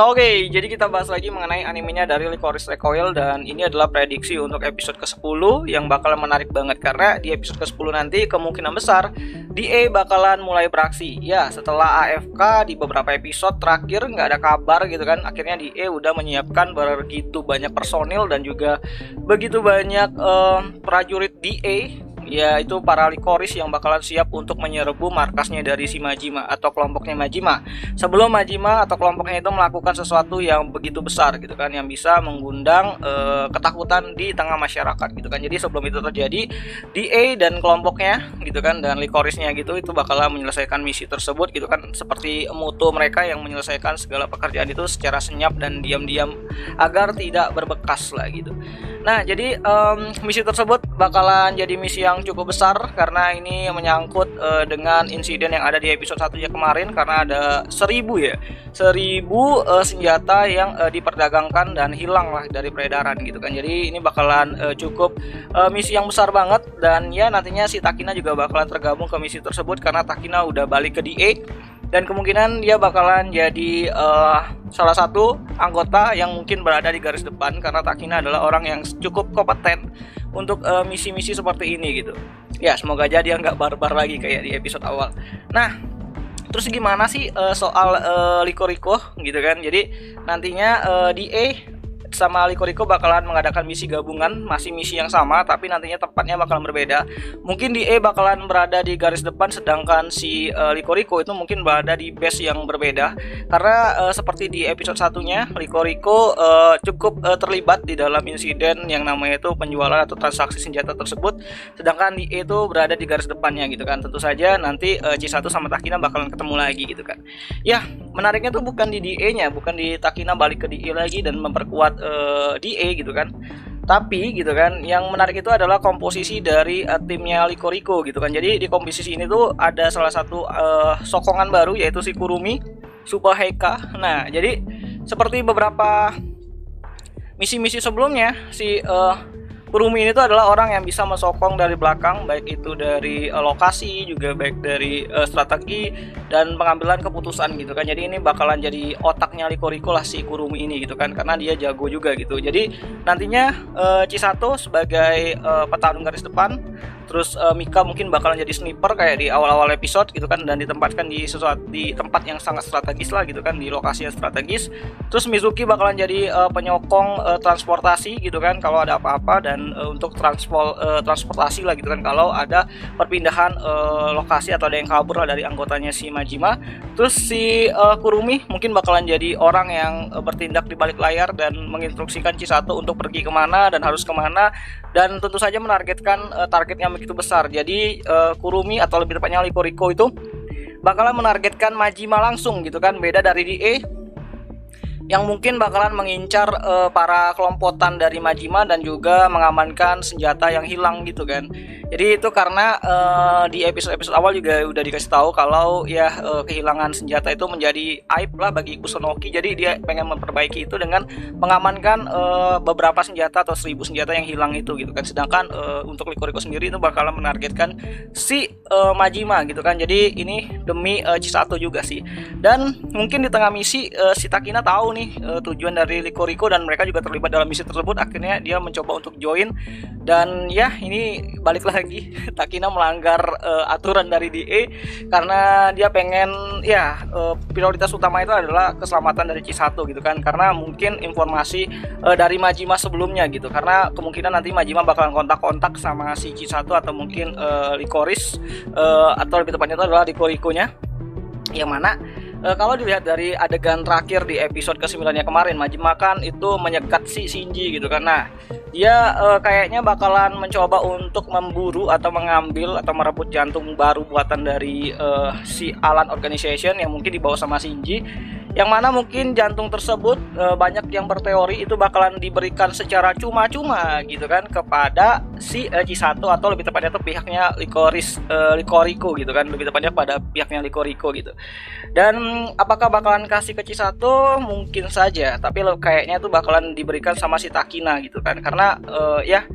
Oke, jadi kita bahas lagi mengenai animenya dari Lycoris Recoil, dan ini adalah prediksi untuk episode ke-10 yang bakalan menarik banget karena di episode ke-10 nanti kemungkinan besar DA bakalan mulai beraksi. Ya, setelah AFK di beberapa episode terakhir nggak ada kabar gitu kan, akhirnya DA udah menyiapkan begitu banyak personil dan juga begitu banyak prajurit DA, yaitu para Lycoris yang bakalan siap untuk menyerbu markasnya dari si Majima atau kelompoknya Majima sebelum Majima atau kelompoknya itu melakukan sesuatu yang begitu besar gitu kan, yang bisa mengundang ketakutan di tengah masyarakat gitu kan. Jadi sebelum itu terjadi, DA dan kelompoknya gitu kan dan Lycorisnya gitu itu bakalan menyelesaikan misi tersebut gitu kan, seperti mutu mereka yang menyelesaikan segala pekerjaan itu secara senyap dan diam-diam agar tidak berbekas lah gitu. Nah, jadi misi tersebut bakalan jadi misi yang cukup besar karena ini menyangkut dengan insiden yang ada di episode 1 kemarin, karena ada 1000 senjata yang diperdagangkan dan hilang lah dari peredaran gitu kan. Jadi ini bakalan cukup misi yang besar banget, dan ya nantinya si Takina juga bakalan tergabung ke misi tersebut karena Takina udah balik ke DA. Dan kemungkinan dia bakalan jadi salah satu anggota yang mungkin berada di garis depan karena Takina adalah orang yang cukup kompeten untuk misi-misi seperti ini gitu. Ya, semoga aja dia nggak barbar lagi kayak di episode awal. Nah, terus gimana sih soal Liko gitu kan? Jadi nantinya DA sama Liko bakalan mengadakan misi gabungan, masih misi yang sama tapi nantinya tempatnya bakalan berbeda. Mungkin DA bakalan berada di garis depan, sedangkan si Liko itu mungkin berada di base yang berbeda. Karena seperti di episode satunya, Liko cukup terlibat di dalam insiden yang namanya itu penjualan atau transaksi senjata tersebut, sedangkan DA itu berada di garis depannya gitu kan. Tentu saja nanti C1 sama Takina bakalan ketemu lagi gitu kan. Ya, menariknya tuh bukan di DA-nya, bukan di Takina balik ke DA lagi dan memperkuat DA gitu kan, tapi gitu kan yang menarik itu adalah komposisi dari timnya Liko gitu kan. Jadi di komposisi ini tuh ada salah satu sokongan baru, yaitu si Kurumi Supaheika. Nah, jadi seperti beberapa misi-misi sebelumnya, si Kurumi ini tuh adalah orang yang bisa mensokong dari belakang, baik itu dari lokasi juga baik dari strategi dan pengambilan keputusan gitu kan. Jadi ini bakalan jadi otaknya Liko lah si Kurumi ini gitu kan, karena dia jago juga gitu. Jadi nantinya C1 sebagai petarung garis depan, terus Mika mungkin bakalan jadi sniper kayak di awal-awal episode gitu kan, dan ditempatkan di tempat yang sangat strategis lah gitu kan, di lokasi yang strategis. Terus Mizuki bakalan jadi penyokong transportasi gitu kan kalau ada apa-apa, dan untuk transportasi lah gitu kan kalau ada perpindahan lokasi atau ada yang kabur lah dari anggotanya si Majima. Terus si Kurumi mungkin bakalan jadi orang yang bertindak di balik layar dan menginstruksikan C1 untuk pergi kemana dan harus kemana, dan tentu saja menargetkan target yang begitu besar. Jadi Kurumi atau lebih tepatnya Liko itu bakalan menargetkan Majima langsung gitu kan, beda dari DA yang mungkin bakalan mengincar para kelompokan dari Majima dan juga mengamankan senjata yang hilang gitu kan. Jadi itu karena di episode-episode awal juga udah dikasih tahu kalau ya kehilangan senjata itu menjadi aib lah bagi Kusunoki. Jadi dia pengen memperbaiki itu dengan mengamankan beberapa senjata atau 1000 senjata yang hilang itu gitu kan. Sedangkan untuk Liko sendiri itu bakalan menargetkan si Majima gitu kan. Jadi ini demi C1 juga sih. Dan mungkin di tengah misi si Takina tahu nih tujuan dari Liko dan mereka juga terlibat dalam misi tersebut. Akhirnya dia mencoba untuk join, dan ya ini balik lagi Takina melanggar aturan dari DA karena dia pengen ya prioritas utama itu adalah keselamatan dari C1 gitu kan, karena mungkin informasi dari Majima sebelumnya gitu, karena kemungkinan nanti Majima bakalan kontak-kontak sama si C1 atau mungkin Lycoris atau lebih tepatnya itu adalah Liko nya, yang mana kalau dilihat dari adegan terakhir di episode ke-9 kemarin, Majima kan itu menyekat si Shinji gitu kan. Nah, dia kayaknya bakalan mencoba untuk memburu atau mengambil atau merebut jantung baru buatan dari si Alan Organization yang mungkin dibawa sama Shinji, yang mana mungkin jantung tersebut banyak yang berteori itu bakalan diberikan secara cuma-cuma gitu kan kepada si C1 atau lebih tepatnya itu pihaknya Liko gitu kan, lebih tepatnya pada pihaknya Liko gitu. Dan apakah bakalan kasih ke C1? Mungkin saja, tapi kayaknya itu bakalan diberikan sama si Takina gitu kan, karena ya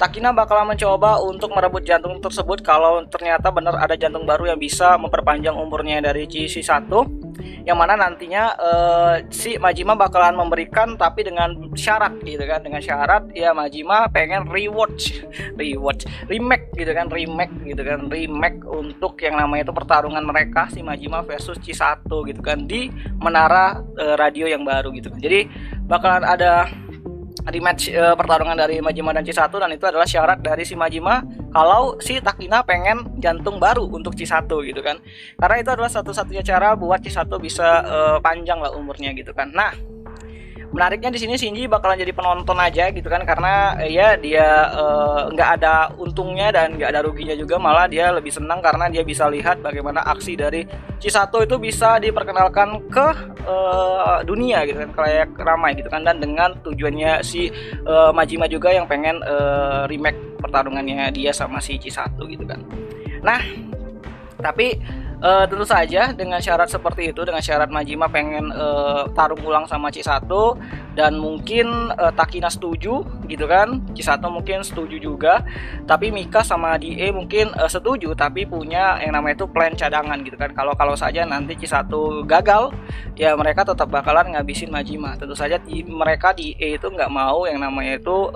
Takina bakalan mencoba untuk merebut jantung tersebut kalau ternyata benar ada jantung baru yang bisa memperpanjang umurnya dari C1, yang mana nantinya si Majima bakalan memberikan tapi dengan syarat gitu kan, dengan syarat ya Majima pengen remake gitu kan, remake untuk yang namanya itu pertarungan mereka si Majima versus C1 gitu kan di menara radio yang baru gitu kan. Jadi bakalan ada rematch pertarungan dari Majima dan C1, dan itu adalah syarat dari si Majima kalau si Takina pengen jantung baru untuk C1 gitu kan. Karena itu adalah satu-satunya cara buat C1 bisa panjang lah umurnya gitu kan. Nah, menariknya di sini Shinji bakalan jadi penonton aja gitu kan, karena ya dia nggak ada untungnya dan nggak ada ruginya juga, malah dia lebih senang karena dia bisa lihat bagaimana aksi dari C1 itu bisa diperkenalkan ke dunia gitu kan, kayak ramai gitu kan, dan dengan tujuannya si Majima juga yang pengen remake pertarungannya dia sama si C1 gitu kan. Nah, tapi tentu saja dengan syarat seperti itu, dengan syarat Majima pengen tarung ulang sama C1 dan mungkin Takina setuju gitu kan, C1 mungkin setuju juga, tapi Mika sama DA mungkin setuju tapi punya yang namanya itu plan cadangan gitu kan. Kalau saja nanti C1 gagal, ya mereka tetap bakalan ngabisin Majima. Tentu saja mereka DA itu nggak mau yang namanya itu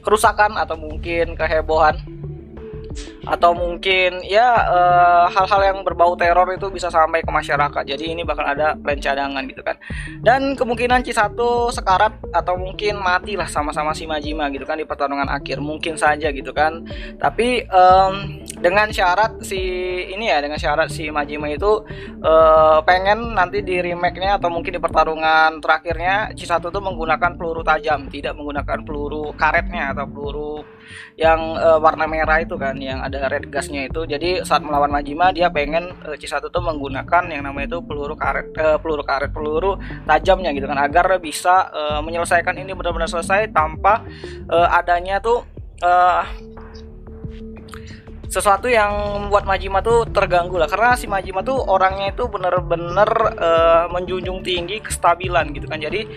kerusakan atau mungkin kehebohan atau mungkin ya hal-hal yang berbau teror itu bisa sampai ke masyarakat. Jadi ini bakal ada plan cadangan gitu kan. Dan kemungkinan C1 sekarat atau mungkin mati lah sama-sama si Majima gitu kan di pertarungan akhir, mungkin saja gitu kan. Tapi dengan syarat dengan syarat si Majima itu pengen nanti di remake-nya atau mungkin di pertarungan terakhirnya C1 itu menggunakan peluru tajam, tidak menggunakan peluru karetnya atau peluru yang warna merah itu kan, yang ada red gasnya itu. Jadi saat melawan Majima dia pengen C1 tuh menggunakan yang namanya itu peluru tajamnya gitu kan, agar bisa menyelesaikan ini benar-benar selesai tanpa adanya tuh sesuatu yang membuat Majima tuh terganggu lah, karena si Majima tuh orangnya itu bener-bener menjunjung tinggi kestabilan gitu kan. Jadi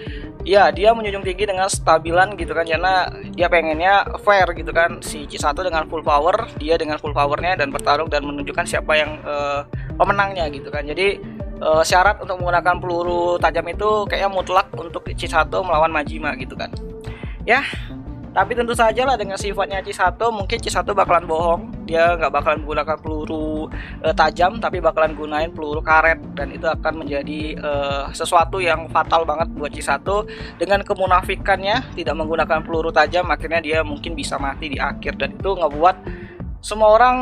ya dia menjunjung tinggi dengan stabilan gitu kan, karena dia pengennya fair gitu kan, si C1 dengan full power, dia dengan full powernya dan bertarung dan menunjukkan siapa yang pemenangnya gitu kan. Jadi syarat untuk menggunakan peluru tajam itu kayaknya mutlak untuk C1 melawan Majima gitu kan ya. Tapi tentu saja lah dengan sifatnya C1, mungkin C1 bakalan bohong, dia nggak bakalan menggunakan peluru tajam, tapi bakalan gunain peluru karet, dan itu akan menjadi sesuatu yang fatal banget buat C1. Dengan kemunafikannya tidak menggunakan peluru tajam, akhirnya dia mungkin bisa mati di akhir, dan itu ngebuat semua orang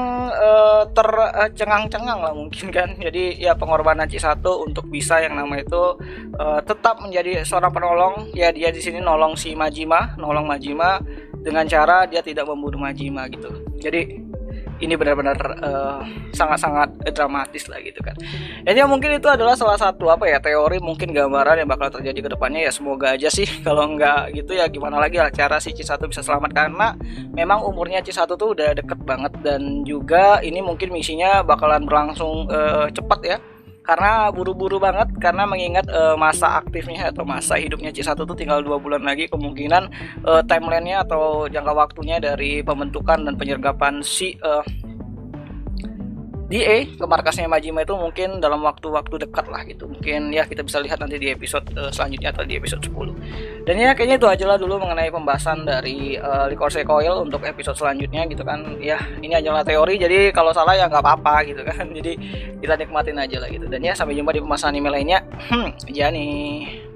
tercengang-cengang lah mungkin kan. Jadi ya pengorbanan C1 untuk bisa yang nama itu tetap menjadi seorang penolong. Ya dia di sini nolong Majima dengan cara dia tidak membunuh Majima gitu. Jadi ini benar-benar sangat-sangat dramatis lah gitu kan. Dan ya mungkin itu adalah salah satu teori, mungkin gambaran yang bakal terjadi ke depannya. Ya semoga aja sih, kalau enggak gitu ya gimana lagi lah cara si C1 bisa selamat, karena memang umurnya C1 tuh udah deket banget, dan juga ini mungkin misinya bakalan berlangsung cepat ya, karena buru-buru banget, karena mengingat masa aktifnya atau masa hidupnya C1 tuh tinggal 2 bulan lagi. Kemungkinan timelinenya atau jangka waktunya dari pembentukan dan penyergapan si DA ke markasnya Majima itu mungkin dalam waktu-waktu dekat lah gitu. Mungkin ya kita bisa lihat nanti di episode selanjutnya atau di episode 10. Dan ya kayaknya itu aja lah dulu mengenai pembahasan dari Lycoris Recoil untuk episode selanjutnya gitu kan. Ya ini hanyalah teori, jadi kalau salah ya nggak apa-apa gitu kan. Jadi kita nikmatin aja lah gitu. Dan ya sampai jumpa di pembahasan anime lainnya. Ya nih.